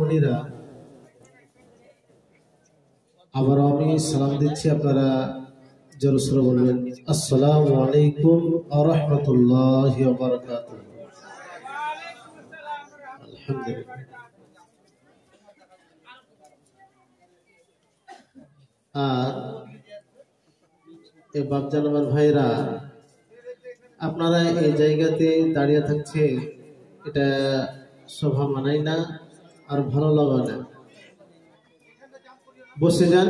মুনিরা, আবার আমি সালাম দিচ্ছি, আপনারা জোরে সোরে বলবেন আসসালামু আলাইকুম ওয়া রাহমাতুল্লাহি ওয়া বারাকাতুহু। আলহামদুলিল্লাহ। আর এই বাপজান আমার ভাইরা, আপনারা এই জায়গাতে দাঁড়িয়ে থাকছে, এটা শোভা মানায় না আর ভালো লাগে না। বসে যান,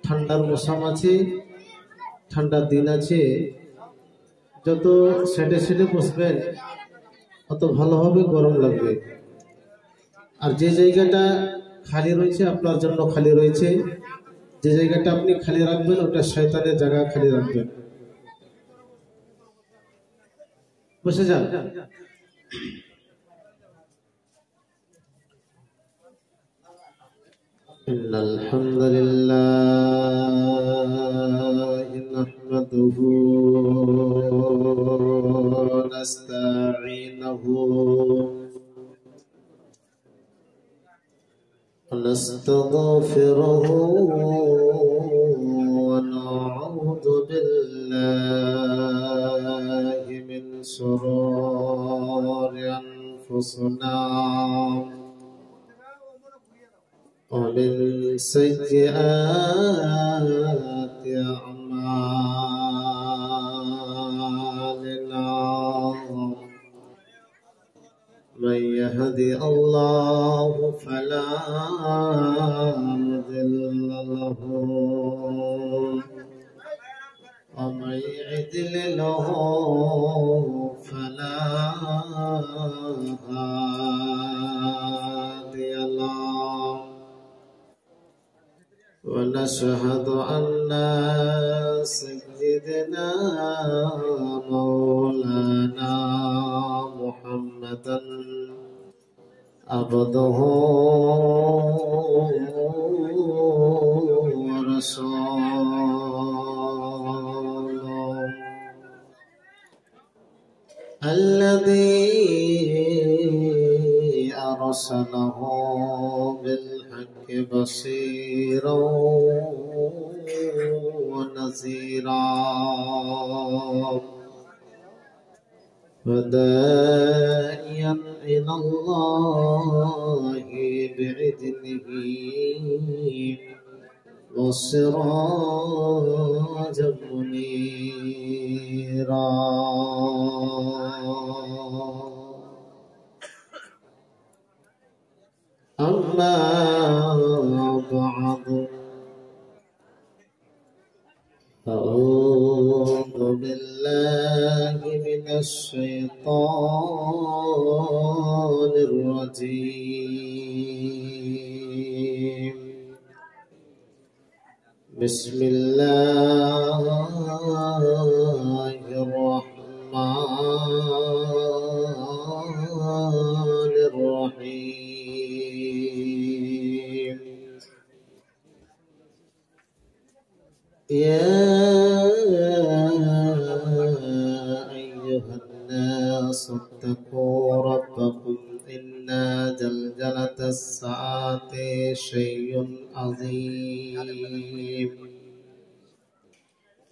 ঠান্ডার মৌসুম আছে, ঠান্ডার দিন আছে, যত সেটে সেটে বসবেন অত ভালো হবে, গরম লাগবে। আর যে জায়গাটা খালি রয়েছে আপনার জন্য খালি রয়েছে, যে জায়গাটা আপনি খালি রাখবেন ওটা শয়তানের জায়গা, খালি রাখবেন। বসে যান। ইন্নাল হামদুলিল্লাহ নাহমাদুহু ওয়া নাস্তাঈনুহু ওয়া নাস্তাগফিরুহু ওয়া নাউযু বিল্লাহি মিন শুরুরি আনফুসিনা ومن سيئات أعمالنا من يهدي الله فلا مضل له ومن يضلل فلا هادي له ونشهد أن سيدنا مولانا محمدا عبده ورسوله الذي أرسله بالحق بصيرا ونذيرا وداعيا إلى الله بإذنه وسراجا منيرا. أما بعد أعوذ بالله من الشيطان الرجيم. بسم الله الرحمن الرحيم. يا أيها الناس اتقوا ربكم إن زلزلة الساعة شيء عظيم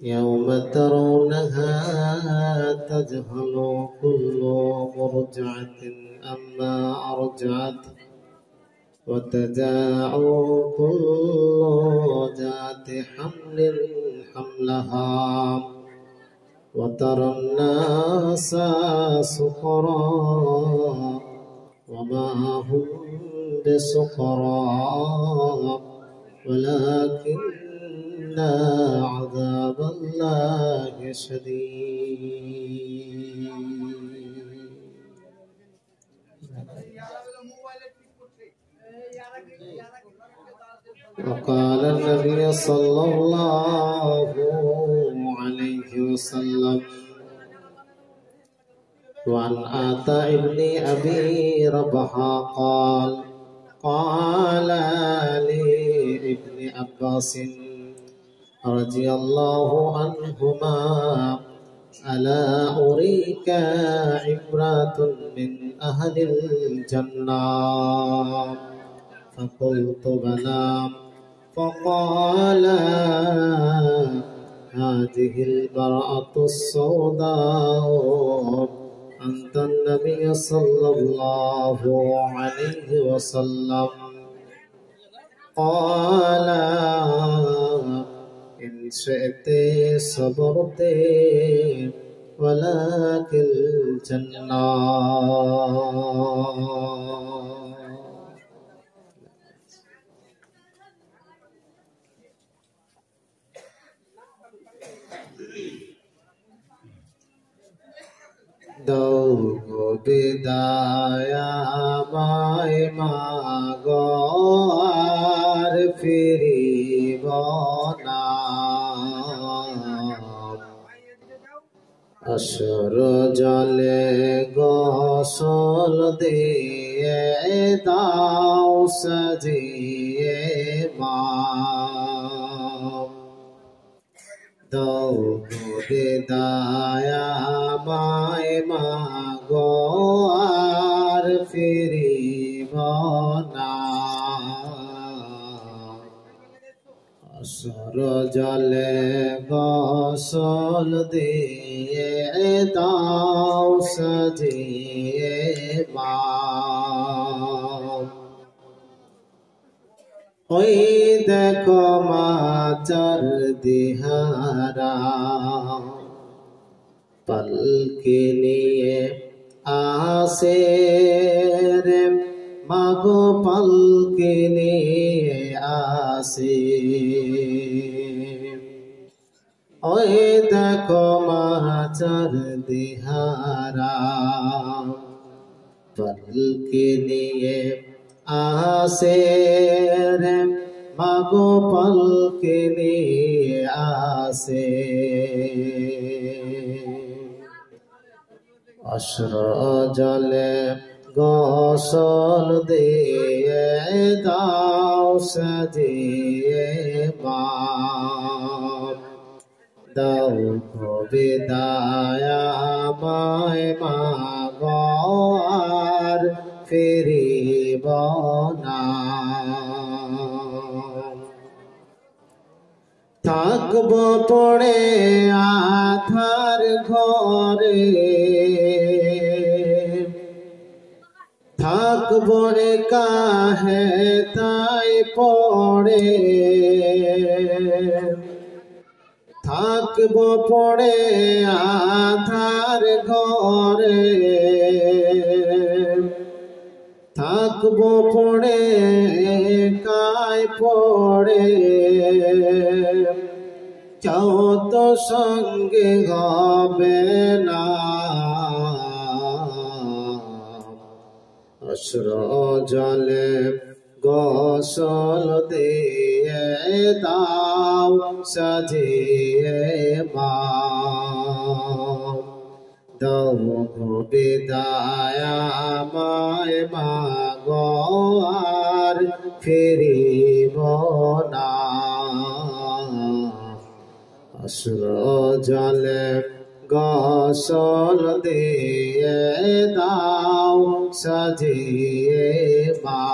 يوم ترونها تذهل كل مرضعة أما أرضعت وتضع كل ذات حمل حملها وترى الناس سكارى وما هم بسكارى ولكن عذاب الله شديد. وقال النبي صلى الله عليه وسلم وعن عطاء بن أبي رباح قال قال لي ابن عباس رضي الله عنهما ألا أريك عبرة من أهل الجنة فقلت بلى فقال هذه المرأة السوداء أنت النبي صلى الله عليه وسلم قال إن شئت صبرت ولكن الجنة দৌগো বিদায় আমায় মাগো আর ফিরিব না আসর জলে গোসল দিয়ে দাও সাজিয়ে মা দৌগো বিদায় আমায় মাগো আর ফিরিব না আসর জলে গোসল দিয়ে দাও সাজিয়ে মা ওই দেখো মাচার দিহারা পালকি নিয়ে আসে রে মাগো পালকি নিয়ে আসে ওই দেখো মাচার দিহারা পালকি নিয়ে আসে রে মাগো পালকি নিয়ে আসে অশ্র জলে গোসল দিয়ে দাও সাজিয়ে মা দাও বিদায় আমায় মাগো আর ফিরিব না থাকব পড়ে আধার ঘরে থাকব কাহে তাই পড়ে থাকব পড়ে আধার ঘরে থাকব পড়ে কায় পড়ে চাও তো সঙ্গে হবে না অশ্র জলে গোসল দিয়ে দাও সাজিয়ে মা দাও বিদায় আমায় মাগো আর ফিরিব না অশ্র জলে গোসল দিয়ে দাও সাজিয়ে মা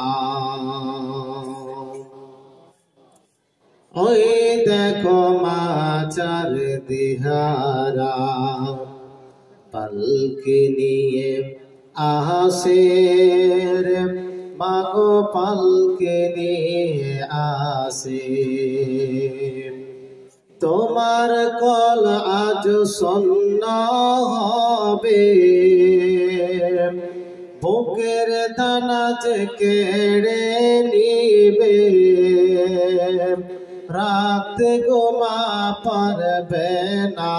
ওই দেখো মাচার দিহারা পালকি নিয়ে আসে রে মাগো পালকি নিয়ে আসে তোমার কল আজ শূন্য হবে বুকের দানা যে কেড়ে নিবে রাতে গোমা পারবে না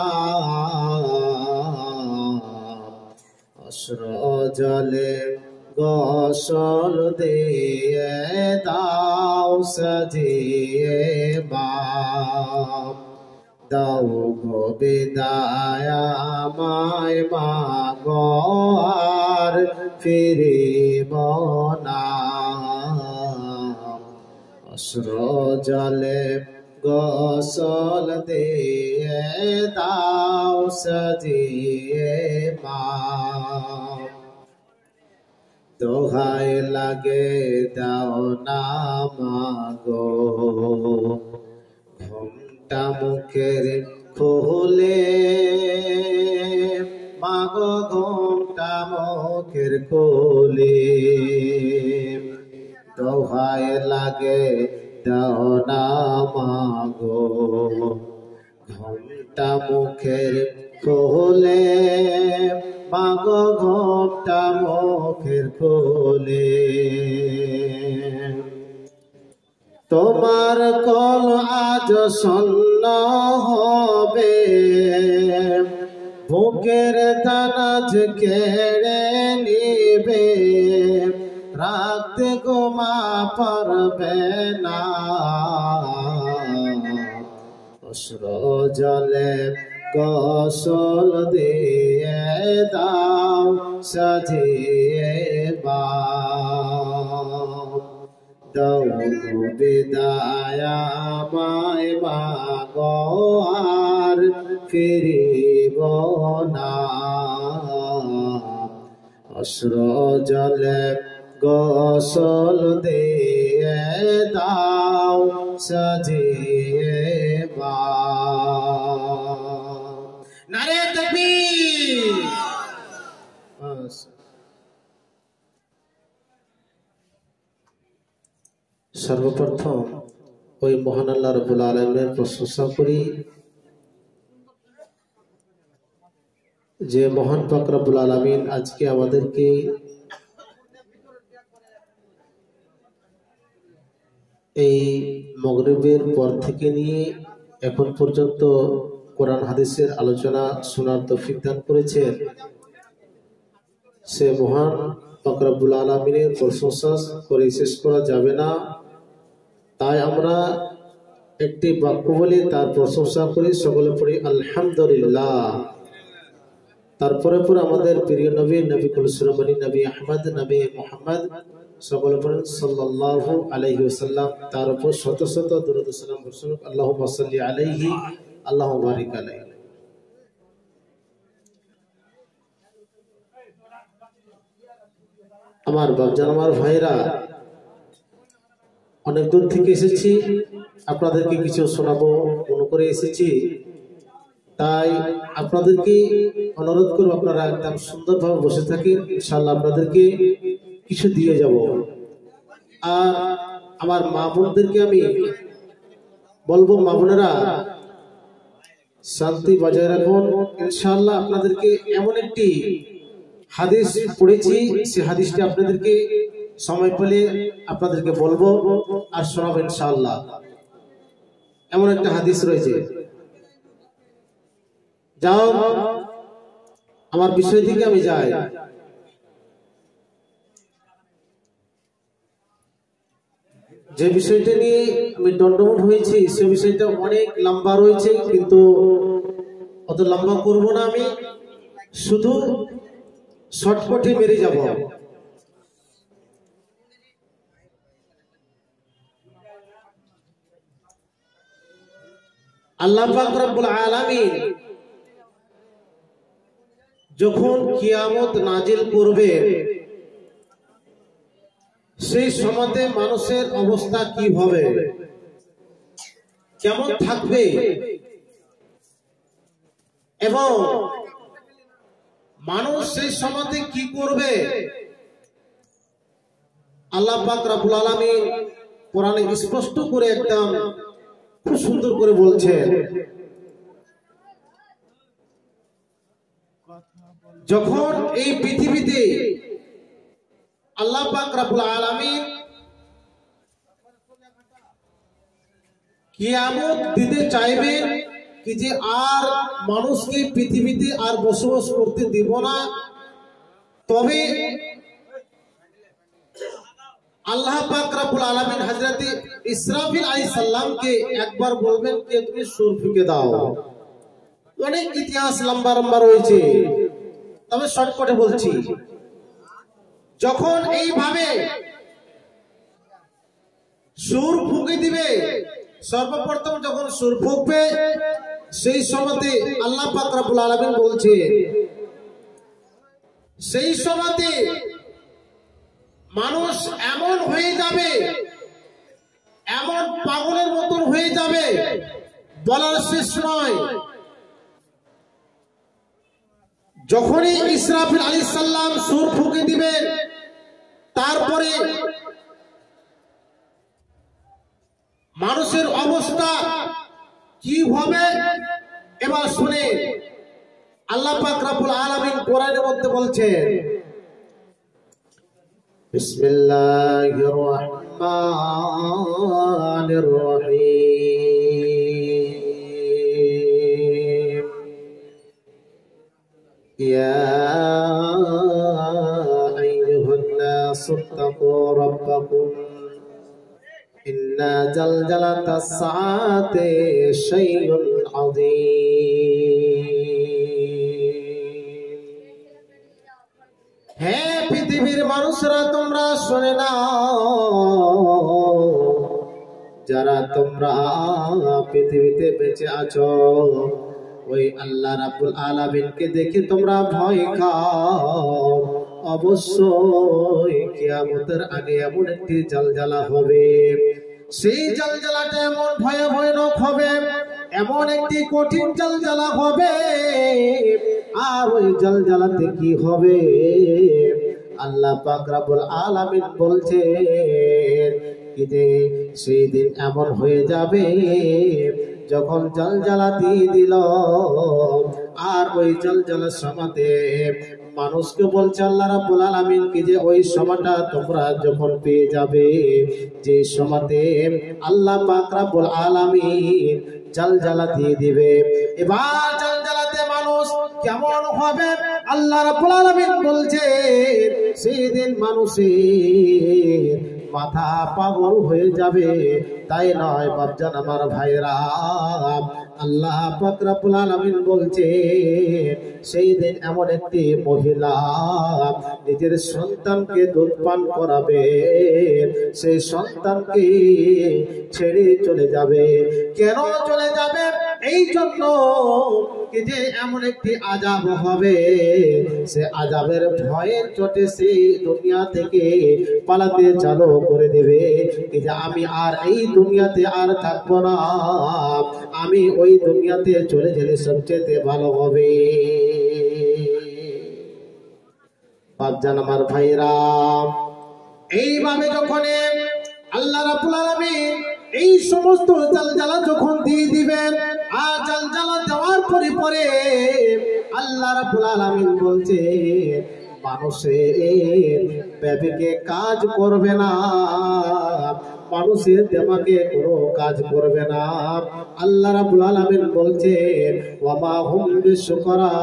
অশ্র জলে গোসল দিয়ে দাও সাজিয়ে মা দাও বিদায় আমায় মাগো আর ফিরিব না অশ্র জলে গোসল দিয়ে দাও সাজিয়ে মা দোহায় লাগে দাও না মাগো, ঘোমটা মুখের খোলে মাগো, ঘোমটা মুখের খোলে, দোহায় লাগে দাও না মাগো, ঘোমটা মুখের খোলে মাগো, ঘোমটা মুখের খোলে। তোমার কল আজ শূন্য হবে, বুকের দানাজ কেড়ে নিবে, রাতে ঘুমা পারবে না, অশ্র জলে গোসল দিয়ে দাও সাজিয়ে দাও বিদায় আমায় মাগো, আর ফিরিব না, অশ্র জলে গোসল দিয়ে দাও সাজিয়ে নারে তাকবীর। সর্বপ্রথম ওই মহান আল্লাহ রাব্বুল আলামিনের প্রশংসা করি, যে মহান পাক রব্বুল আলামিন আজকে আমাদেরকে এই মাগরিবের পর থেকে নিয়ে এখন পর্যন্ত কোরআন হাদিসের আলোচনা শোনার তৌফিক দান করেছেন। সে মহান পাক রব্বুল আলামিনের প্রশংসা করে শেষ করা যাবে না, তাই আমরা একটি বাক্য বলি, তার প্রশংসা করি, সকলে পড়ি আলহামদুলিল্লাহ। তারপরে পরে আমাদের প্রিয় নবী নবী কুলসুম নবী আহমদ নবী মুহাম্মদ সকলে পড়েন সাল্লাল্লাহু আলাইহি ওয়াসাল্লাম, তার উপর শত শত দরুদ ও সালাম বর্ষণ। আল্লাহুম্মা সাল্লি আলাইহি আল্লাহুম্মা বারিক আলাইহি। আমার বাপজান, আমার ভাইরা, অনেক দূর থেকে এসেছি, আপনাদেরকে কিছু শোনাবো মনে করে এসেছি, তাই আপনাদেরকে অনুরোধ করব আপনারা একদম সুন্দরভাবে বসে থাকেন, ইনশাআল্লাহ আপনাদেরকে কিছু দিয়ে যাব। আর আমার মা বোনদেরকে আমি বলবো, মা বোনেরা শান্তি বজায় রাখুন। ইনশাআল্লাহ আপনাদেরকে এমন একটি হাদিস পড়েছি, সেই হাদিসটি আপনাদেরকে সময় পেলে আপনাদেরকে বলবো আর শোনাবো ইনশাআল্লাহ। এমন একটা হাদিস রয়েছে, যাও আমার বিষয় থেকে আমি যাই। যে বিষয়টা নিয়ে আমি দণ্ডমোট হয়েছি সে বিষয়টা অনেক লম্বা রয়েছে, কিন্তু অত লম্বা করব না, আমি শুধু শর্টকাটে মেরে যাব। আল্লাহ পাক রব্বুল আলামিন যখন কিয়ামত নাজিল করবে, সেই সময়তে মানুষের অবস্থা কি হবে, কেমন থাকবে, এবং মানুষ সেই সময়তে কি করবে, আল্লাহ পাক রব্বুল আলামিন কোরআনে স্পষ্ট করে একদম খুব সুন্দর করে বলছেন। যখন এই পৃথিবীতে আল্লাহ পাক রব্বুল আলামিন কিয়ামত দিতে চাইবেন কি যে আর মানুষকে পৃথিবীতে আর বসবাস করতে দিব না, তবে আল্লাহ পাক রব্বুল আলামিন হযরতে ইসরাফিল আলাইহিস সালামকে একবার বলবেন যে তুমি সুর ফুঁকে দাও। অনেক ইতিহাস লম্বা লম্বা রয়েছে, তবে শর্টকাটে বলছি। যখন এইভাবে সুর ফুঁকে দিবে, সর্বপ্রথম যখন সুর ফুঁকবে, সেই সময়তে আল্লাহ পাক রব্বুল আলামিন বলছে, সেই সময়তে মানুষ এমন হয়ে যাবে, এমন পাগলের মতন হয়ে যাবে, বলার শেষ নয়। যখনই ইসরাফিল আলাইহিস সালাম সূর ফুঁকে দিবেন, তারপরে মানুষের অবস্থা কি হবে এবার শুনে। আল্লাহ পাক রব্বুল আলামিন কোরআনের মধ্যে বলছেন, বিসমিল্লাহির রহমানির রহিম। ইয়া আইয়ুহান নাসু তাকু রাব্বাকুম ইন্না জালজালাতাস সাআতি শাইউন আযীম। হে পৃথিবীর মানুষরা, তোমরা শুনে নাও, যারা তোমরা পৃথিবীতে বেঁচে আছো, ওই আল্লাহ রাব্বুল আলামিনকে দেখে তোমরা ভয় খাও। অবশ্যই কিয়ামতের আগে এমন একটি জালজালা হবে, সেই জালজালাটা এমন ভয়াবহ হবে, এমন একটি কঠিন জালজালা হবে। আর ওই জালজালাতে কি হবে? আল্লাহ পাক রব্বুল আলামিন বলছেন কি যে সেই দিন এমন হয়ে যাবে যখন জালজালা দিয়ে দিল, আর ওই জালজালার সময়তে মানুষকে বলছে আল্লাহ রাব্বুল আলামিন কি যে ওই সময়টা তোমরা যখন পেয়ে যাবে, যে সময়তে আল্লাহ পাক রব্বুল আলামিন জালজালা দিয়ে দিবে, এবার জালজালাতে মানুষ কেমন হবে? আল্লাহ রাব্বুল আলামিন বলছে সেই দিন মানুষের মাথা পাগল হয়ে যাবে। তাই নয় বাপজান আমার ভাইরা, আল্লাহ পাক রব্বুল আলামিন বলছে সেই দিন এমন একটি মহিলা নিজের সন্তানকে দুধ পান করাবে, সেই সন্তানকে ছেড়ে চলে যাবে। কেন চলে যাবে? এই জন্য কি যে এমন একটি আযাব হবে, সে আযাবের ভয়ের চোটে সে দুনিয়া থেকে পালাতে চালু করে দেবে কি যে আমি আর এই দুনিয়াতে আর থাকবো না, আমি ওই দুনিয়াতে চলে গেলে সবচেয়ে ভালো হবে। বাপজান আমার ভাইরা, এইভাবে যখন আল্লাহ রাব্বুল আলামিন এই সমস্ত জালজালা যখন দিয়ে দিবেন, আর জালজালা দেওয়ার পরে পরে আল্লাহ রাব্বুল আলামিন বলছে মানুষের বিবেকে কাজ করবে না, মানুষের দিমাগে কোনো কাজ করবে না। আল্লাহ রাব্বুল আলামিন বলছেন ওয়া মা হুম বিশুকরা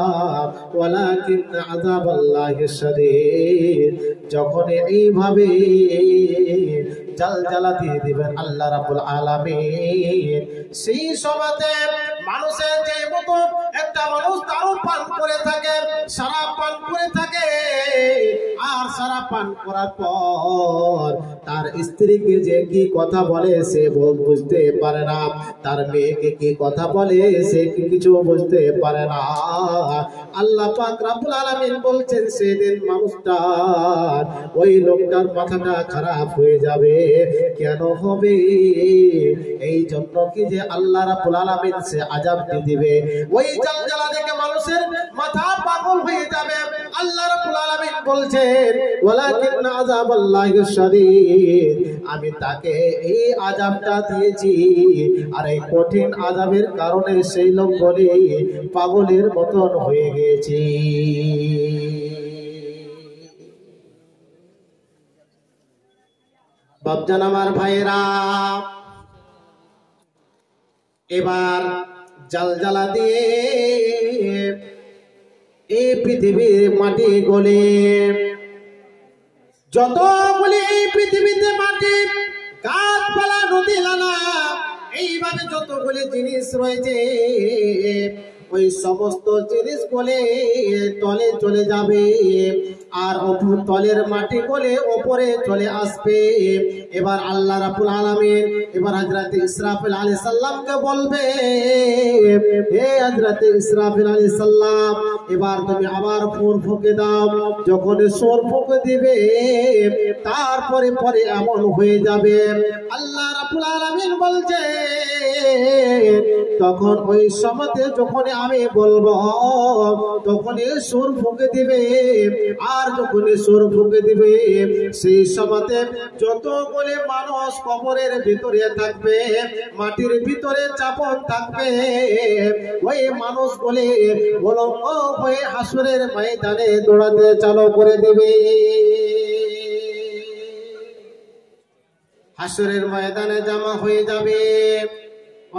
ওয়ালাকিন আযাবাল্লাহি শাদীদ। যখন এইভাবে জালজালা দিয়ে দিবেন আল্লাহ রাব্বুল আলামিন, সেই সময়তে মানুষের যে মতো একটা মানুষ দারু পান করে থাকে, শরাব পান করে থাকে, আর শরাব পান করার পর তার স্ত্রীকে যে কি কথা বলে সে বুঝতে পারে না, তার মেয়েকে কি কথা বলে সে কিছু বুঝতে পারে না। আল্লাহ পাক রব্বুল আলামিন বলছেন সেদিন মানুষটার, ওই লোকটার মাথাটা খারাপ হয়ে যাবে। কেন হবে? এই জন্য কি যে আল্লাহ রাব্বুল আলামিন সে আযাব দিয়ে দিবে, ওই জালজালা দেখে মানুষের মাথা পাগল হয়ে যাবে। আল্লাহ রাব্বুল আলামিন বলছেন ওয়ালাকিন আযাবাল্লাহি শাদীদ, আমি তাকে এই আযাবটা দিয়েছি, আর এই কঠিন আযাবের কারণে সেই লোকগুলি পাগলের মতন হয়ে গেছে। বাপজান আমার ভাইরা, এবার জালজালা দিয়ে এই পৃথিবীর মাটি গলে, যতগুলি পৃথিবীতে মাটি, গাছপালা, নদী নালা, এইভাবে যতগুলি জিনিস রয়েছে, ওই সমস্ত জিনিস বলে তলে চলে যাবে আর তলের মাটি বলে ওপরে চলে আসবে। এবার আল্লাহ রাব্বুল আলামিন এবার হযরত ইসরাফিল আলাইহিস সালামকে বলবে, হে হযরত ইসরাফিল আলাইহিস সালাম, এবার তুমি আবার সুর ফুঁকে দাও। যখন সুর ফুঁকে দিবে তারপরে পরে এমন হয়ে যাবে, আল্লাহ রাব্বুল আলামিন বলছে তখন ওই সময়তে যখন আমি বলবো তখনই সুর ফুঁকে দিবে। আর যখনই সুর ফুঁকে দিবে সেই সময়তে যতগুলি মানুষ কবরের ভিতরে থাকবে, মাটির ভিতরে চাপন থাকবে, ওই মানুষগুলি উলঙ্গ হয়ে হাসরের ময়দানে দৌড়াতে চালু করে দিবে। হাসরের ময়দানে জমা হয়ে যাবে।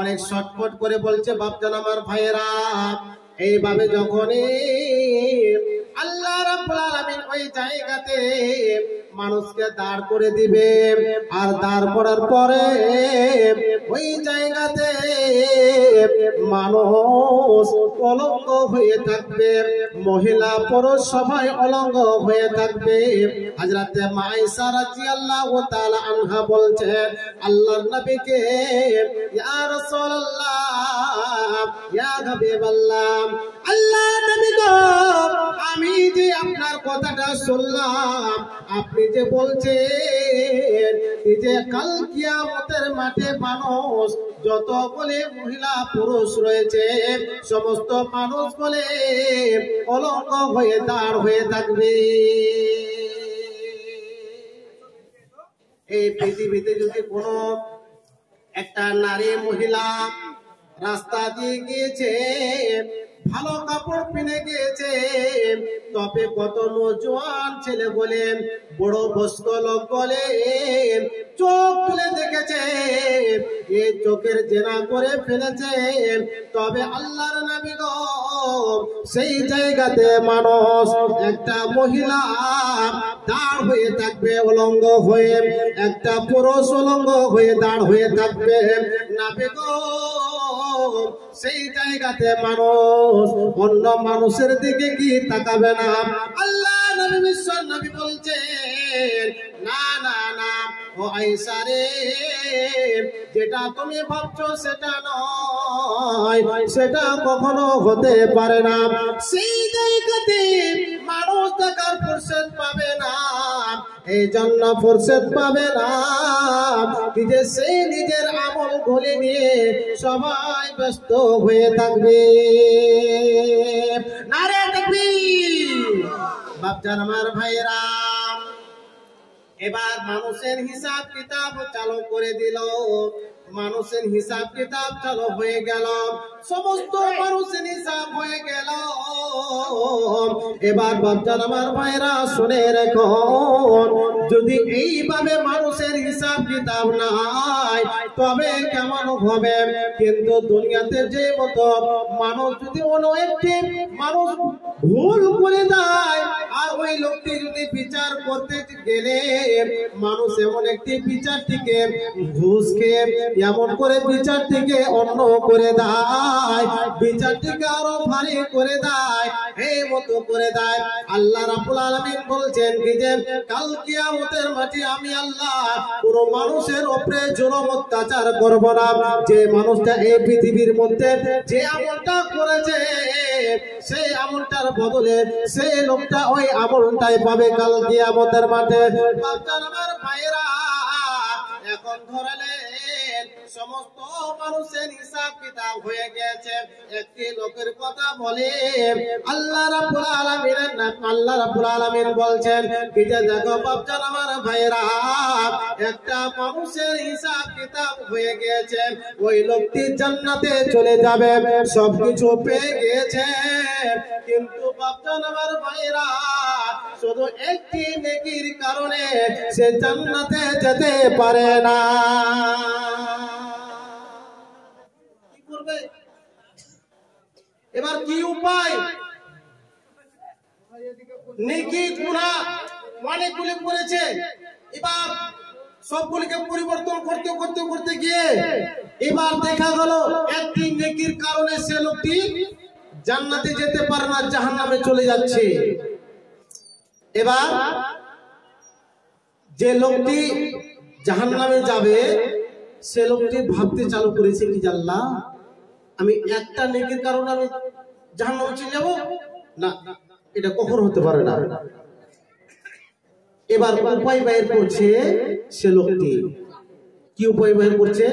অনেক শর্টকট করে বলছে বাপজান আমার ভাইয়েরা, এইভাবে যখনই আল্লাহ রাব্বুল আলামিন ওই জায়গাতে মানুষকে দাঁড় করে দিবে, আর দাঁড় করার পরে ওই জায়গাতে মানুষ অলঙ্গ হয়ে থাকবে, মহিলা পুরুষ সবাই অলঙ্গ হয়ে থাকবে। হযরতে আয়েশা রাদিয়াল্লাহু তাআলা আনহা বলছে আল্লাহর নবীকে, ইয়া রাসূলুল্লাহ, ইয়া হাবিবাল্লাহ, আল্লাহর নবী গো, আমি যে আপনার কথাটা শুনলাম, আপনি যে বলছেন যে কাল কিয়ামতের মাঠে মানুষ যত বলে মহিলা পুরুষ রয়েছে সমস্ত মানুষ বলে অলঙ্গ হয়ে দাঁড় হয়ে থাকবে। এই পৃথিবীতে যদি কোনো একটা নারী মহিলা রাস্তা দিয়ে গিয়েছে, ভালো কাপড় কিনে গিয়েছে, তবে কত নজওয়ান ছেলে বলেন, বড় বয়স্ক লোক বলেন, চোখ তুলে দেখেছে, এই চোখের জেনা করে ফেলেছে, তবে আল্লাহর নবী গো সেই জায়গাতে মানুষ একটা মহিলা দাঁড় হয়ে থাকবে অলঙ্গ হয়ে, একটা পুরুষ অলঙ্গ হয়ে দাঁড় হয়ে থাকবে। নবী গো সেই জায়গাতে মানুষ অন্য মানুষের দিকে কি তাকাবে না? আল্লাহ নবী বিশ্ব নবী বলছেন, না না না ও আয়েশা রে, যেটা তুমি ভাবছো সেটা নয়, সেটা কখনো হতে পারে না। সেই জায়গাতে মানুষ দেখার ফুরসত পাবে না, এই জন্য ফুরসত পাবে না কি যে সে নিজের আমল গুলি নিয়ে সবাই ব্যস্ত হয়ে থাকবে। নারে তাকবীর! বাপজান আমার ভাইরা, এবার মানুষের হিসাব কিতাব চালু করে দিল। মানুষের হিসাব কিতাব চালু হয়ে গেল, সমস্ত মানুষের হিসাব হয়ে গেল। এবার বাপজান আমার ভাইরা শুনে রেখো, যদি এইভাবে মানুষের হিসাব কিতাব নাই তবে কেমন হবে? কিন্তু দুনিয়াতে যে মতো মানুষ যদি অন্য একটি মানুষ ভুল করে দেয় আর ওই লোকটি যদি বিচার করতে গেলে মানুষ এমন একটি বিচারটিকে ঘুষকে এমন করে বিচারটিকে অন্য করে দেয়, বিচারটিকে আরো ভারী করে দেয়, এই মতো করে দেয়। আল্লাহ রাব্বুল আলামিন বলছেন কি যে কাল কিয়ামতের মাঠে আমি আল্লাহ কোন মানুষের উপরে জুলুম অত্যাচার করব না। যে মানুষটা এই পৃথিবীর মধ্যে যে আমলটা করেছে সেই আমলটার বদলে সেই লোকটা ওই আমলটাই পাবে কাল কিয়ামতের মাঠে। বাচ্চারা আমার ভাইরা, এখন ধরলেন সমস্ত মানুষের হিসাব কিতাব হয়ে গেছে। একটি লোকের কথা বলে আল্লাহ রাব্বুল আলামিনের নাম। আল্লাহ রাব্বুল আলামিন বলছেন কি যে দেখো বাপজান আমার ভাইরা, একটা মানুষের হিসাব কিতাব হয়ে গেছে, ওই লোকটি জান্নাতে চলে যাবে, সবকিছু পেয়ে গেছে, কিন্তু বাপজান আমার ভাইরা শুধু একটি নেকির কারণে সে জান্নাতে যেতে পারে না। কি করবে? এবার কি উপায়? নেকি গুনাহ অনেকগুলি করেছে, এবার সবগুলিকে পরিবর্তন করতে করতে করতে গিয়ে এবার দেখা গেল একটি নেকির কারণে সে লোকটি জান্নাতে যেতে পারে না, জাহান্নামে চলে যাচ্ছে। এবার যে লোকটি জাহান্নামে যাবে সে লোকটি ভাবতে চালু করেছে কি আল্লাহ, আমি একটা নেকির কারণে আমি জাহান্নামে চলে যাব না, এটা কখনো হতে পারে না। এবার উপায় বাইর করছে সে লোকটি। কি উপায় বাইর করছে?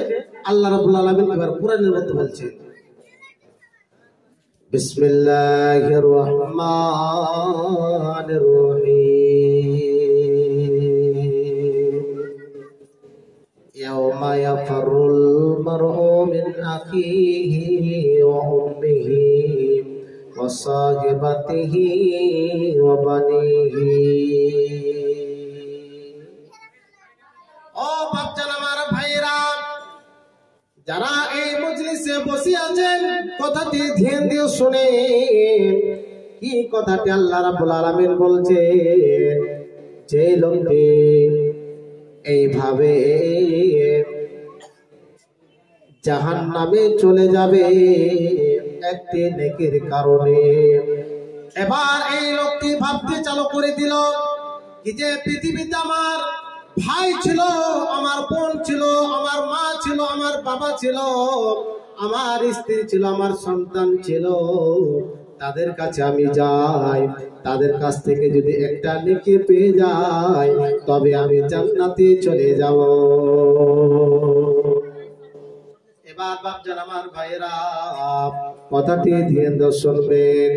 আল্লাহ রাব্বুল আলামিন এবার কোরআনের মধ্যে বলছে, বিসমিল্লাহির রহমানির রহিম। ইয়াওমা ইয়াফারুল মারউ মিন আখিহি ওয়া উম্মিহি ওয়া সাহিবাতিহি ওয়া বানিহি। ও বাপজান আমার ভাইরা, যারা এই মজলিসে বসে আছেন কথাটি ধ্যান দিয়ে শুনেন। কি কথাটি আল্লাহ রাব্বুল আলামিন বলছে, যে লোকটি এইভাবে জাহান্নামে চলে যাবে একটি নেকির কারণে। এবার এই লোকটি ভাবতে চালু করে দিল কি যে পৃথিবীতে আমার ভাই ছিল, আমার বোন ছিল, আমার মা ছিল, আমার বাবা ছিল, আমার স্ত্রী ছিল, আমার সন্তান ছিল, তাদের কাছে আমি যাই, তাদের কাছ থেকে যদি একটা নেকি পেয়ে যাই তবে আমি জান্নাতে চলে যাব। এবার বাপজান আমার ভাইরা কথাটি ধ্যান দিয়ে শুনবেন।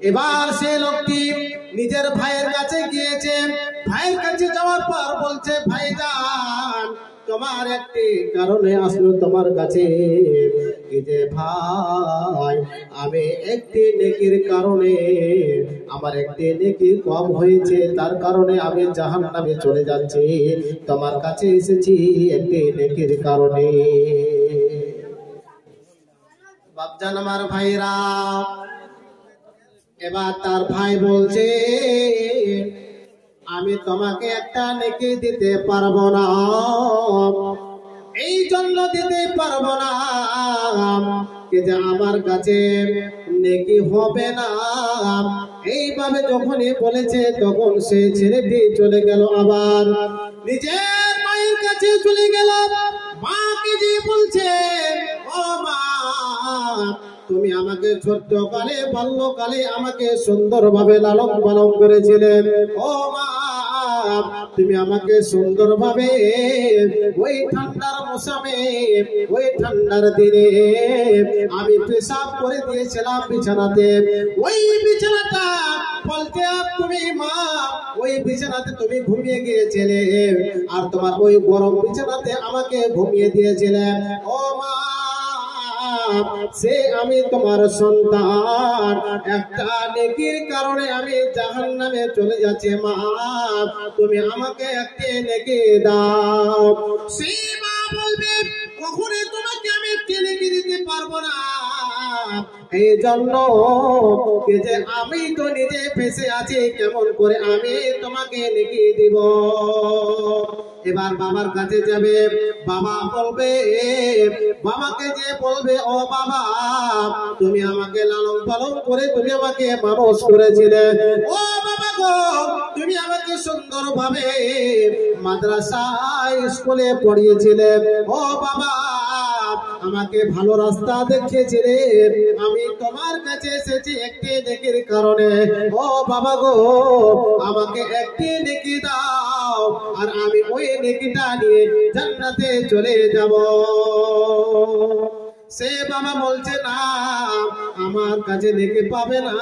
এবার সে লোকটি নিজের ভাইয়ের কাছে গিয়েছে। ভাইয়ের কাছে যাওয়ার পর বলছে, ভাইজান তোমার একটি কারণে আসলো তোমার কাছে, এই যে ভাই আমি একটি নেকির কারণে, আমার একটি নেকি কম হয়েছে, তার কারণে আমি জাহান্নামে চলে যাচ্ছি, তোমার কাছে এসেছি একটি নেকির কারণে। বাপজান আমার ভাইরা, এবার তার ভাই বলছে, আমি তোমাকে একটা নেকি দিতে পারবো না, এই জন্য দিতে পারবো না যে আমার কাছে নেকি হবে না। এইভাবে যখনই বলেছে তখন সে ছেলেটি চলে গেল, আবার নিজের মায়ের কাছে চলে গেল। মাকে যে বলছে, ও মা তুমি আমাকে ছোট্টকালে বাল্যকালে আমাকে সুন্দরভাবে লালন পালন করেছিলেন, ও মা তুমি আমাকে সুন্দরভাবে ওই ঠান্ডার মৌসুমে, ওই ঠান্ডার দিনে আমি পেশাব করে দিয়েছিলাম বিছানাতে, ওই বিছানাটা বলতে তুমি মা ওই বিছানাতে তুমি ঘুমিয়ে গিয়েছিলে, আর তোমার ওই গরম বিছানাতে আমাকে ঘুমিয়ে দিয়েছিলে, ও মা সে আমি তোমার সন্তান, একটা নেকির কারণে আমি জাহান্নামে চলে যাচ্ছি, মা তুমি আমাকে একটি নেকি দাও। সে মা বলবে, কখনোই তোমাকে আমি একটি নেকি দিতে পারবো না, এই জন্য যে আমি তো নিজে ফেসে আছি, কেমন করে আমি তোমাকে নেকি দিব। এবার বাবার কাছে যাবে, বাবা বলবে, বাবাকে যে বলবে, ও বাবা তুমি আমাকে লালন পালন করে তুমি আমাকে মানুষ করেছিলে, ও বাবা গো তুমি আমাকে সুন্দরভাবে মাদ্রাসায় স্কুলে পড়িয়েছিলে, ও বাবা আমাকে ভালো রাস্তা দেখিয়েছিলে, আমি তোমার কাছে এসেছি একটি নেকির কারণে, ও বাবা গো আমাকে একটি নেকি দাও, আর আমি ওই নেকিটা নিয়ে জান্নাতে চলে যাব। সে বাবা বলছে, না আমার কাছে নেকি পাবে না,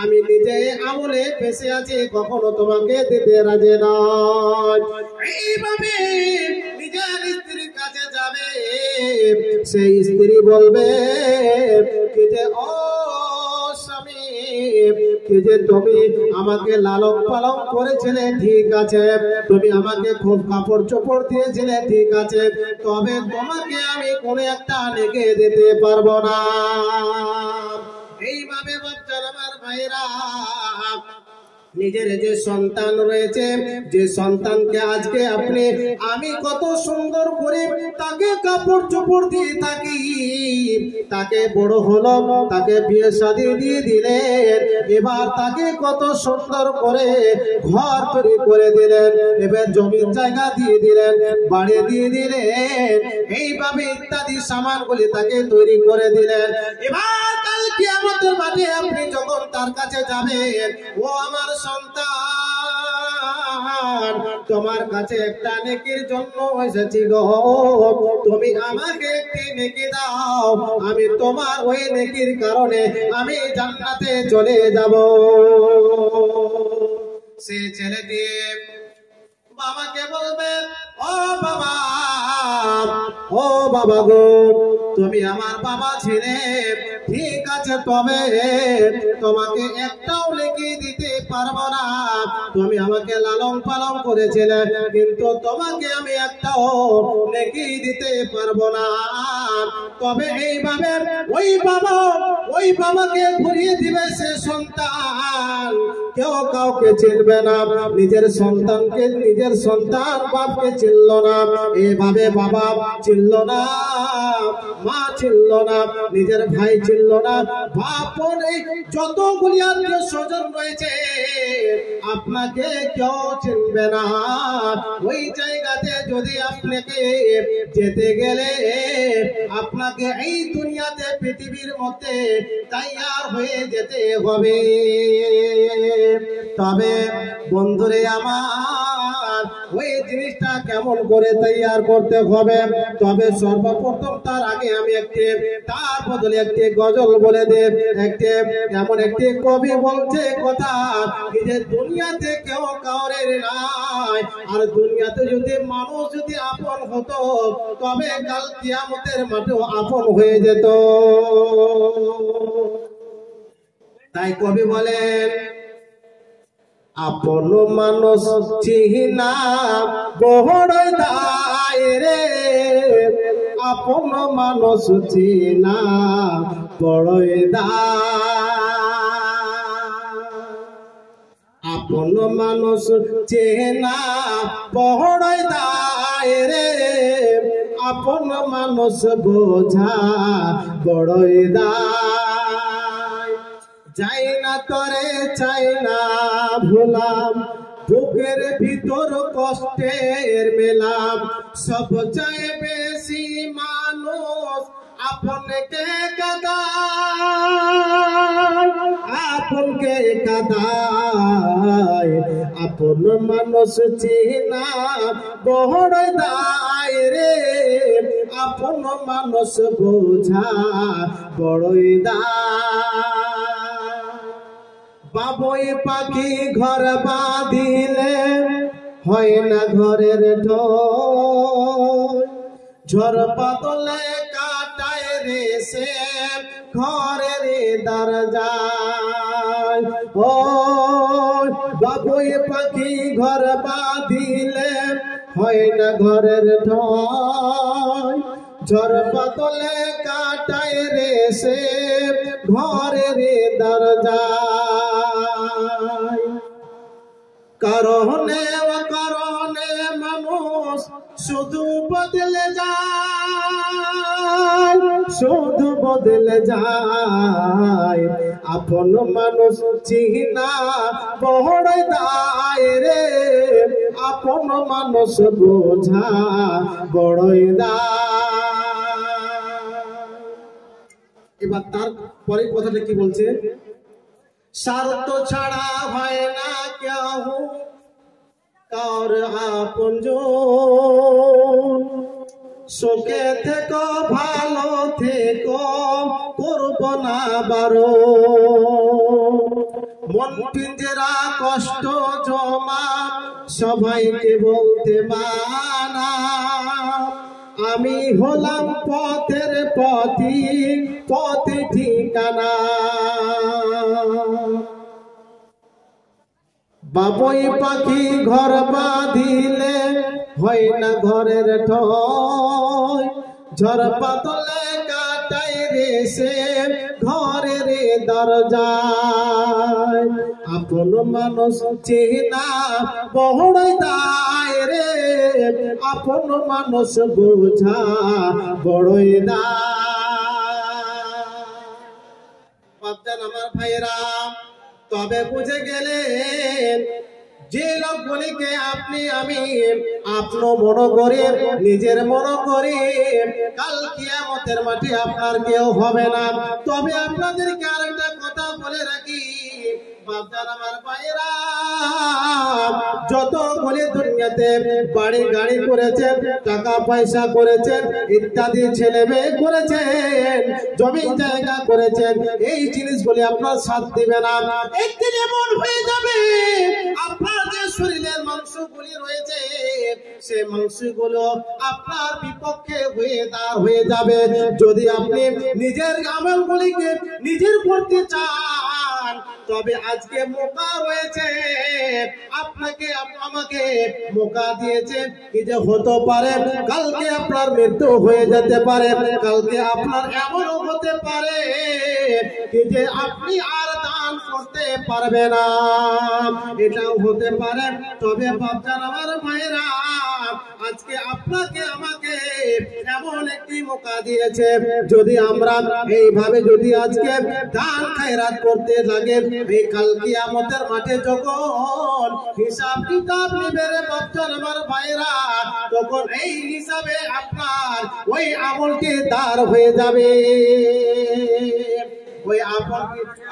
আমি নিজে আমলে ফেসে আছি, কখনো তোমাকে দিতে রাজি নয়। এইভাবে নিজের স্ত্রীর কাছে যাবে, সেই স্ত্রী বলবে কি যে, ও স্বামী কি যে তুমি আমাকে লালন পালন করেছিলে ঠিক আছে, তুমি আমাকে খুব কাপড় চোপড় দিয়েছিলে ঠিক আছে, তবে তোমাকে আমি কোনো একটা নেকি দিতে পারবো না। এইভাবে বাচ্চারা আমার ভাইরা নিজের যে সন্তান রয়েছে, যে সন্তানকে আজকে আপনি আমি কত সুন্দর করে তাকে কাপড় চোপড় দিয়ে থাকি, তাকে বড় হলো, তাকে বিয়ে শাদী দিয়ে দিলেন, এবার তাকে কত সুন্দর করে ঘর তৈরি করে দিলেন, এবার জমির জায়গা দিয়ে দিলেন, বাড়ি দিয়ে দিলেন, এইভাবে ইত্যাদি সামানগুলি তাকে তৈরি করে দিলেন। এবার কাল কিয়ামতের মাঠে আপনি যখন তার কাছে যাবেন, ও আমার সন্তান, তোমার কাছে একটা নেকির জন্য এসেছি গো, তুমি আমাকে একটি নেকি দাও, আমি তোমার ওই নেকির কারণে আমি জান্নাতে চলে যাব। সে ছেলেটি বাবাকে বলবে, ও বাবা, ও বাবা গো, তুমি আমার বাবা ছিলে, ঠিক আছে, তবে তোমাকে একটাও নেকি দিতে পারবো না, তুমি আমাকে লালন পালন করেছিলে, কিন্তু তোমাকে আমি একটাও নেকি দিতে পারবো না। তবে এইভাবে ওই বাবাকে ঘুরিয়ে দিবে সে সন্তান, কেউ কাউকে চিনবে না, নিজের সন্তানকে, নিজের সন্তান বাপকে চিনল না, এভাবে বাবা চিনল না, মা চিনল না, নিজের ভাই চিনল না, বাপ নেই, যতগুলি আত্মীয় স্বজন রয়েছে আপনাকে কেউ চিনবে না। ওই জায়গাতে যদি আপনাকে যেতে গেলে আপনাকে এই দুনিয়াতে পৃথিবীর মধ্যে তৈয়ার হয়ে যেতে হবে। তবে বন্ধুরে আমার, ওই জিনিসটা কেমন করে তৈয়ার করতে হবে, তবে সর্বপ্রথম তার আগে আমি তার বদলে একটি গজল বলে দেব। এমন একটি কবি বলছে কথা, যে দুনিয়াতে কেউ কাউরের নাই, আর দুনিয়াতে যদি মানুষ যদি আপন হতো, তবে কাল কিয়ামতের মাঠেও আপন হয়ে যেত। তাই কবি বলেন, আপন মানুষ চিনা বড় দায় রে, আপন মানুষ চিনা বড় দায়, আপন মানুষ চেনা বড় দায় রে, আপন মানুষ বোঝা বড় দায়। যাই না তরে চাই না ভুলাম, বুকের ভিতর কষ্টের মেলাম, সব চাই বেশি মানুষ আপনকে কাদায়, আপনকে কাদায়, আপন মানুষ চিনা বড় দায় রে, আপন মানুষ বোঝা বড় দায়। বাবুই পাখি ঘর বাঁধিলে হয় না ঘরের ঢোল, ঝড় বাদলে কাটায় রে সে ঘরের দরজায়। ও বাবুই পাখি ঘর বাঁধিলে হয় না ঘরের ঢোল, ঝড় বাদলে কাটায় রে সে ঘরের দরজায়। কারণে অকারণে মানুষ শুধু বদলে যায়, শুধু বদলে যায়, আপন মানুষ চিনা বড় দায় রে, আপন মানুষ বোঝা বড় দায়। এবার তার পরের কথাটা কি বলছে, স্বার্থ ছাড়া হয় না কেউ কার আপনজন, সুখে থেকো ভালো থেকো করব না বারণ, মন পিঞ্জরা কষ্ট জমা সবাইকে বলতে মানা, আমি হলাম পথের পথিক, পথে ঠিকানা। বাবুই পাখি ঘর বাঁধিলে হয় না ঘরের ঠয়, ঝড় বাদলে কাট কাটায় রে সে ঘরের দরজায় আপন মানুষ চেনা বড়ই দায় রে আপন মানুষ বোঝা বড়ই দায় আমার ভাইরা তবে বুঝে গেলেন যে লোকগুলিকে আপনি আমি আপন মনে করে নিজের মনে করে কাল কিয়ামতের মাঠে আপনার কেউ হবে না। তবে আপনাদেরকে আরেকটা কথা বলে রাখি বাপজান আমার ভাইরা যত বলে দুনিয়াতে বাড়ি গাড়ি করেছেন টাকা পয়সা করেছেন ইত্যাদি ছেলে মেয়ে করেছেন জমি জায়গা করেছেন এই জিনিসগুলি আপনার সাথ দিবে না। একদিন এমন হয়ে যাবে আপনার যে শরীরের মাংসগুলি রয়েছে সে মাংসগুলো আপনার বিপক্ষে হয়ে দাঁড় হয়ে যাবে। যদি আপনি নিজের আমলগুলিকে নিজের করতে চান তবে আজকে মৌকা রয়েছে আপনাকে আমাকে মৌকা দিয়েছে কি যে হতে পারে কালকে আপনার মৃত্যু হয়ে যেতে পারে কালকে আপনার এমনও হতে পারে কি যে আপনি আর দান করতে পারবে না এটাও হতে পারে। তবে বাপজান আমার ভাইরা আজকে আপনাকে আমাকে এমন একটি মৌকা দিয়েছে যদি আমরা এইভাবে যদি আজকে দান খায়রাত করতে লাগে এই কাল কিয়ামতের মাঠে যখন হিসাব কিতাব নিবে রে বাপজান আমার ভাইরা তখন এই হিসাবে আপনার ওই আমলটি দাঁড় হয়ে যাবে ওই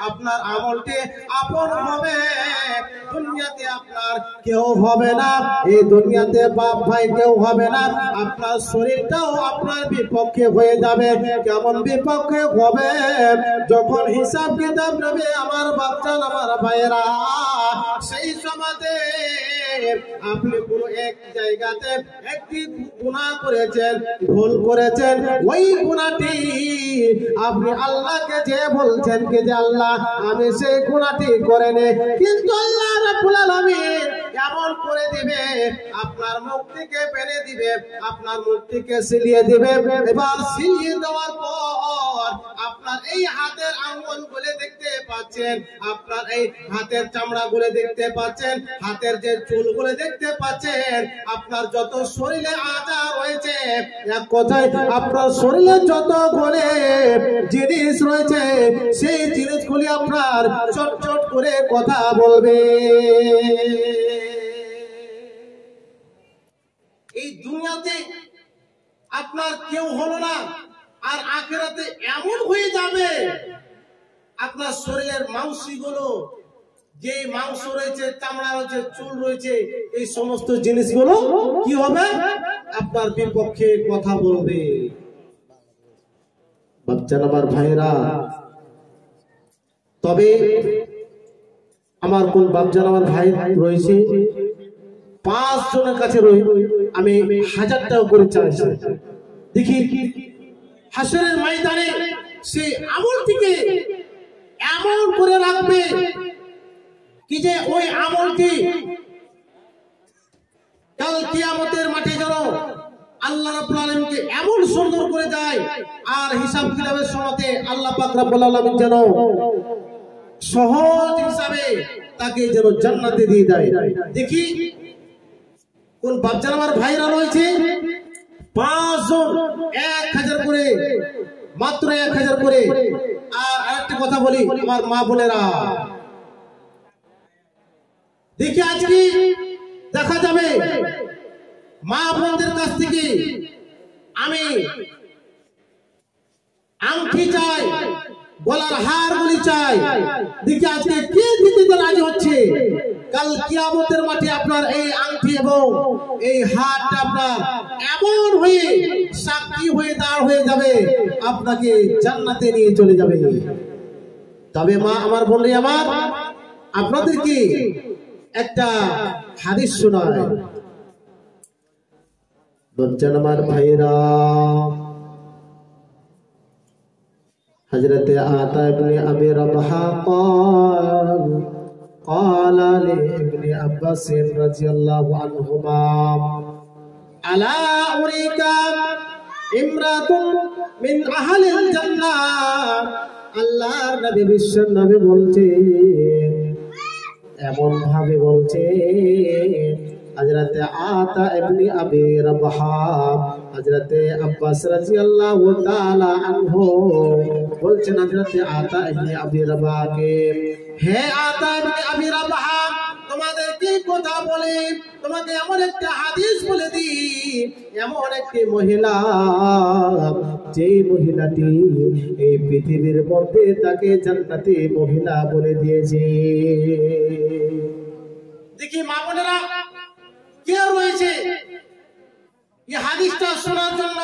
আপনার আমলটি আপন হবে দুনিয়াতে আপনার কেউ হবে না এই দুনিয়াতে বাপ ভাই কেউ হবে না আপনার শরীরটাও আপনার বিপক্ষে হয়ে যাবে। কেমন বিপক্ষে হবে যখন হিসাব কিতাব নেবে আমার বাপজান আমার ভাইয়েরা সেই সময়তে আপনি পুরো এক জায়গাতে একটি গুনাহ করেছেন ভুল করেছেন ওই গুনাহটি আপনি আল্লাহকে যে বলছেন কি যে আল্লাহ আমি সেই গুনাহটি করে নে কিন্তু আল্লাহ রাব্বুল আলামিন এমন করে দিবে আপনার মুখ থেকে ফেলে দিবে আপনার মুখ থেকে সিলিয়ে দিবে। এবার সিলিয়ে দেওয়ার পর আপনার এই হাতের আঙ্গুল গুলো দেখতে পাচ্ছেন আপনার এই হাতের চামড়া গুলো দেখতে পাচ্ছেন হাতের যে চুল গুলো দেখতে পাচ্ছেন আপনার যত শরীরে আজা রয়েছে এক কথায় আপনার শরীরে যত গুলো জিনিস রয়েছে সেই জিনিসগুলি আপনার চটচট করে কথা বলবে। এই দুনিয়াতে আপনার কেউ হলো না আর আখিরাতে এমন হয়ে যাবে আপনার শরীরের মাংসগুলো যে মাংস রয়েছে চামড়া রয়েছে চুল রয়েছে এই সমস্ত জিনিসগুলো কি হবে আপনার বিপক্ষে কথা বলবে। বাচ্চারা আমার ভাইরা তবে আমার কোন বাচ্চারা আমার ভাই রয়েছে 5 জনের কাছে আমি 1000 টাকা করে চাইছি দেখি হাসরের ময়দানে সে আমলটিকে এমন করে রাখবে কি যে ওই আমলটি কাল কিয়ামতের মাঠে যেন আল্লাহ রাব্বুল আলামিনকে এমন সুন্দর করে দেয় আর হিসাব কিতাবের সময়তে আল্লাহ পাক রাব্বুল আলামিন যেন সহজ হিসাবে তাকে যেন জান্নাতে দিয়ে দেয়। দেখি কোন বাচ্চা আমার ভাইরা রয়েছে 5 জন 1000 করে মাত্র 1000 করে। আর আরেকটা কথা বলি আমার মা বোনেরা দেখি আজকে দেখা যাবে মা বোনদের কাছ থেকে আমি আংটি চাই গলার হারগুলি চাই দেখি আজকে কে দিতে রাজি হচ্ছে কাল কিয়ামতের মাঠে আপনার এই আংটি এবং এই হারটা আপনার এমন হয়ে সাক্ষী হয়ে দাঁড় হয়ে যাবে আপনাকে জান্নাতে নিয়ে চলে যাবে। তবে মা আমার বোনরা আমার আপনাদেরকে একটা হাদিস শোনায় বচ্চন আমার ভাইরা हजरत आता इब्न अबी रबहा قال لابن عباس رضي الله عنهما अला उरिका ইমরাতুন মিন আহলিল জান্নাহ। আল্লাহর নবী বিশ্ব নবী বলছে, এমন ভাবে বলছে, হযরতে আতা ইবনে আবি রাবহা, হযরতে আব্বাস রাদিয়াল্লাহু তাআলা আনহু বলছেন হযরতে আতা ইবনে আবি রাবহাকে, হে আতা ইবনে আবি রাবহা, তোমাদের কি কথা বলে, তোমাকে এমন একটা হাদিস বলে দি, এমন একটি মহিলা, যেই মহিলাটি এই পৃথিবীর মধ্যে তাকে জান্নাতি মহিলা বলে দিয়েছে। দেখি মা বোনেরা, কেউ রয়েছে এই হাদিসটা শোনার জন্য,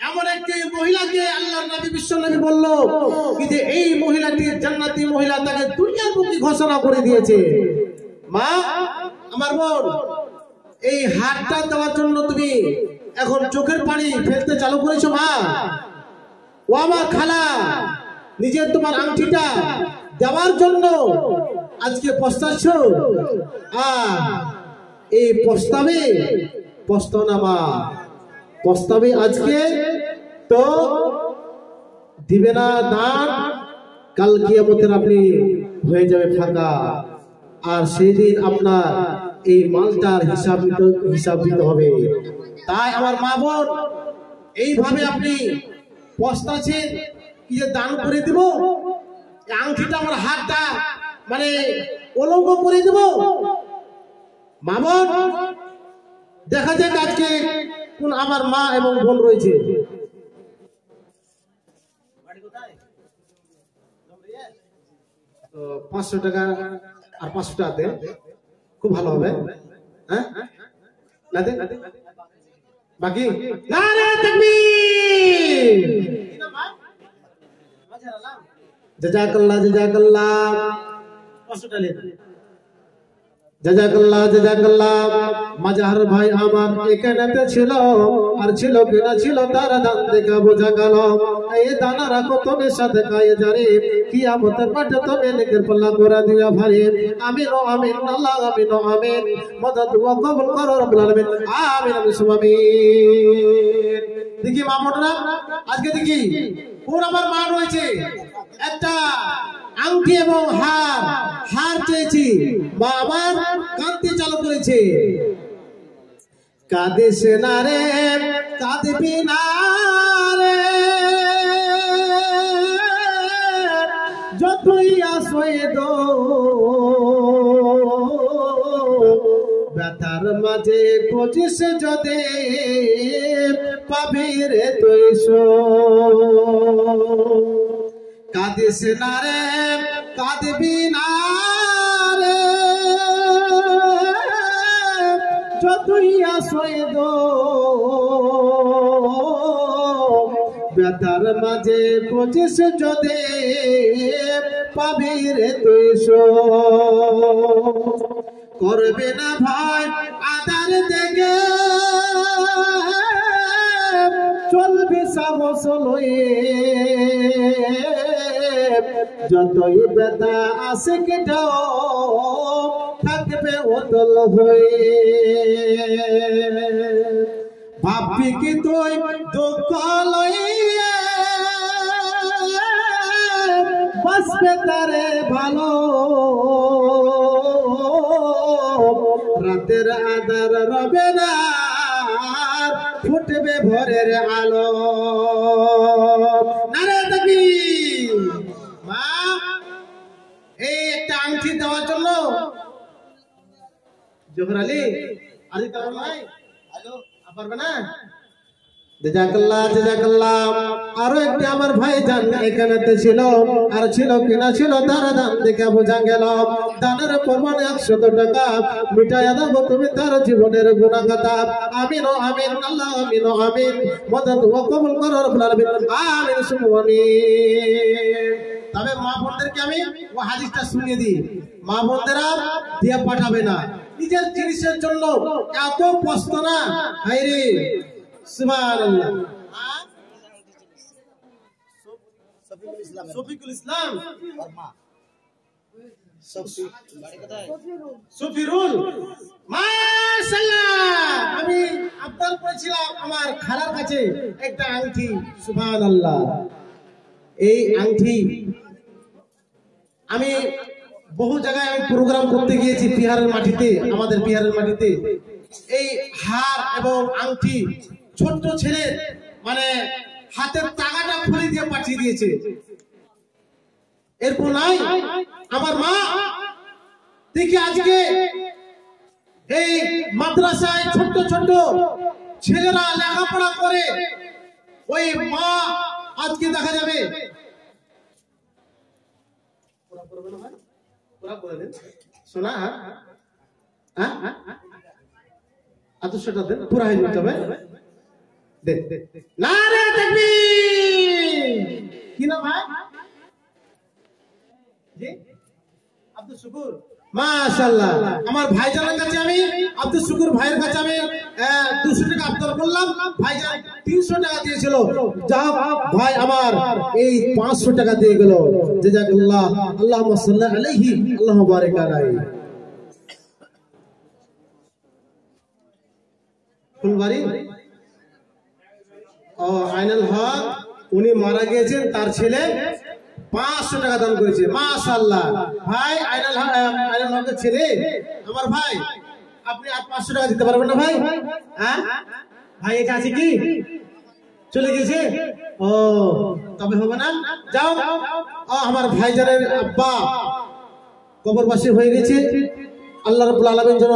এমন একটি মহিলাকে আল্লাহর নবী বিশ্ব নবী বলল কি যে এই মহিলাটি জান্নাতি মহিলা, তাকে দুনিয়ার মুক্তি ঘোষণা করে দিয়েছে। মা আমার বোন, এই হাতটা দেওয়ার জন্য তুমি এখন চোখের পানি ফেলতে চালু করেছো মা? ও আমার খালা, নিজের তোমার আংটিটা দেওয়ার জন্য আজকে পস্তাচ্ছ? এই প্রস্তাবে পস্তাও না মা, প্রস্তাবে আজকে তো দিবে না দান, কাল কিয়ামতের আপনি হয়ে যাবে ফাঁকা, আর সেই দিন আপনার এই মালটার হিসাব দিতে হবে। তাই আমার মা বোন, এইভাবে আপনি পস্তাচ্ছেন কি যে দান করে দিব, আংটিটা আমার হাতটা মানে অলঙ্গ করে দেব। মা বোন, দেখা যাক আজকে কোন আমার মা এবং বোন রয়েছে। 500 টাকা আর 500 টাকা দেন, খুব ভালো হবে। হ্যাঁ না দেন বাকি? নারে তাকবীর, জাযাকাল্লাহ জাযাকাল্লাহ, 500 টাকা নেন, জাযাকাল্লাহ জাযাকাল্লাহ। মাজার ভাই আমার এখানেতে ছিল, আর ছিল কিনা ছিল তার দান দেখা বোঝা গেল। এই দানা রাখো তুমি সাথে খায় জারি, কিয়ামতের মাঠে তুমি নেকের পাল্লা করে দিও ভারী। আমিন ও আমিন, আল্লাহ আমিন ও আমিন, মদদ ওয়া কবুল করো রব্বুল আলামিন, আমিন আমিন। দেখি মা বোনেরা, আজকে দেখি কোন আমার মা রয়েছে, একটা আংটি এবং হার চেয়েছি, মা আমার কাঁদতে চালু করেছে। কাঁদিস না রে, কাঁদবি না রে, যতই আসে দো, ব্যথার মাঝে খুঁজিস যদি পাবি রে তুই সো। কাঁদিস না রে, কাঁদবি না রে, যতই আসে দো, ব্যথার মাঝে খুঁজিস যদি পাবি রে তুই সো। করবে না ভাই আদার দেখে, চলবে সাহস লয়ে, যতই ব্যথা আসে কেটাও থাকবে অতল হয়ে। ভাববি কি তুই দুঃখ লইয়ে বাঁচবে তারে ভালো, রাতের আধার রবে না, ফুটবে ভোরের আলো। নারে তাকবীর। মা, এই একটা আংটি দেওয়ার জন্য জোহর আলী আলী তার নাই পারবে না? জাযাকাল্লাহ জাযাকাল্লাহ। আরো একটা আমার ভাই জান এখানেতে ছিল, আর ছিল কিনা ছিল তার দান দেখে বোঝা গেল। দানের প্রমাণ 100 টাকা, মিটাইয়া দাও তুমি তার জীবনের গুনাহ খাতা। আমিন ও আমিন, আল্লাহ আমিন ও আমিন, মদদ ওয়া কবুল করো রব্বুল আলামিন, আমিন সুম্মা আমিন। তবে মা বোনদেরকে আমি ও হাদিসটা শুনিয়ে দিই, মা বোনদেরা দিয়ে পাঠাবে না, নিজের জিনিসের জন্য এত পস্তানা। হায়রে সুবহানাল্লাহ। শফিকুল ইসলাম সফিরুল, মাশাআল্লাহ। আমি আবদার করেছিলাম আমার খালার কাছে একটা আংটি, সুবহানাল্লাহ। এই আংটি আমি বহু জায়গায় আমি প্রোগ্রাম করতে গিয়েছি বিহারের মাটিতে, আমাদের বিহারের মাটিতে। এই হার এবং আংটি ছোট্ট ছেলে মানে হাতের তাগাটা খুলে দিয়ে পাঠিয়ে দিয়েছে। এরপর নাই আমার মা দেখি আজকে এই মাদ্রাসায় ছোট্ট ছোট্ট ছেলেরা লেখাপড়া করে, ওই মা আজকে দেখা যাবে শোনা আদর্শটা দেন পুরা হয়ে যেতে হবে। নারে তাকবীর। কি নাম ভাই? জি আব্দুল শুকুর, মাশাআল্লাহ। আমার ভাইজানের কাছে আমি আব্দুল শুকুর ভাইয়ের কাছে আমি 200 টাকা আবদার করলাম, ভাইজান 300 টাকা দিয়েছিল। যা ভাই আমার এই 500 টাকা দিয়ে গেল। জাযাকাল্লাহ, আল্লাহুম্মা সাল্লি আলাইহি, আল্লাহুম্মা বারিক আলাইহি। ফুলবাড়ি ও আইনাল হক, উনি মারা গিয়েছেন, তার ছেলে 500 টাকা দান করেছে। মাশাআল্লাহ ভাই, আইনাল হকের ছেলে আমার ভাই, আপনি আর 500 টাকা দিতে পারবেন না ভাই? হ্যাঁ ভাই, এটা আছে কি চলে গেছে? ও তবে হবে না, যাও। আমার ভাইজানের আব্বা কবরবাসী হয়ে গেছে। আল্লাহ রাব্বুল আলামিন যেন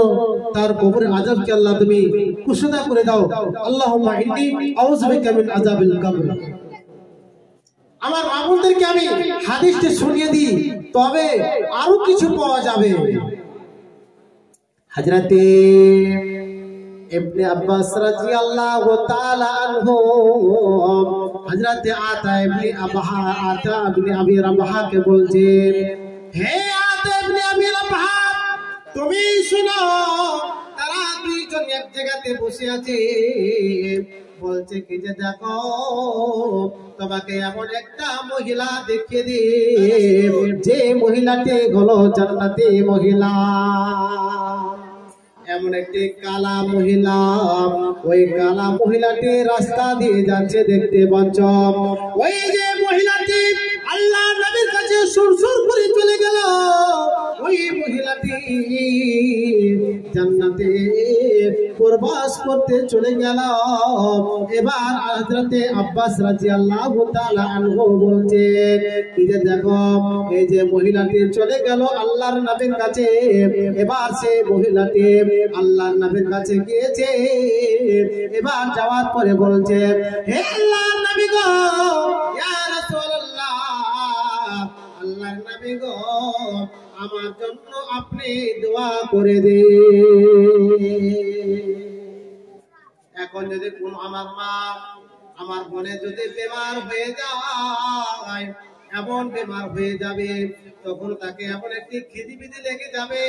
তার কবরের আযাবকে আল্লাহ তুমি কুশদা করে দাও। আল্লাহুম্মা ইন্নী আউযু বিকা মিন আযাবিল কবর। আমার মামুনদেরকে আমি হাদিসটি শুনিয়ে দিই, তবে আরো কিছু পাওয়া যাবে। হযরতে ইবনে আব্বাস রাদিয়াল্লাহু তাআলা আনহু, হযরতে আতা ইবনে আবি রাবাহা কে বলছেন, হে আতা ইবনে আবি রাবাহা, তুমি শুনো, তারা দুইজন এক জায়গাতে বসে আছে। বলছে কি যে দেখো, তোমাকে এমন একটা মহিলা দেখিয়ে দিই, যে মহিলাটি হলো জান্নাতি মহিলা। এমন একটি কালা মহিলা, ওই কালা মহিলাটি রাস্তা দিয়ে যাচ্ছে, দেখতে পাচ্ছ। ওই যে মহিলাটি আল্লাহ নবীর কাছে সুরসুর করে চলে গেল, ওই মহিলাটি জান্নাতে প্রবেশ করতে চলে গেল। এবার হযরতে আব্বাস রাদিয়াল্লাহু তাআলা আনহু বলছেন, এই যে দেখো, এই যে মহিলাটি চলে গেল আল্লাহর নবীর কাছে, এবার সে মহিলাটি আল্লাহর নবীর কাছে গিয়েছে। এবার যাওয়ার পরে বলছে, হে আল্লাহর নবী গো, ইয়া রাসূলুল্লাহ, আল্লাহর নবী গো, আমার জন্য আপনি দোয়া করে দিন। এখন যদি কোন আমার মা আমার বোনে যদি বেমার হয়ে যায়, এমন বেমার হয়ে যাবে, তখন তাকে এমন একটি খিদিবিদি লেগে যাবে,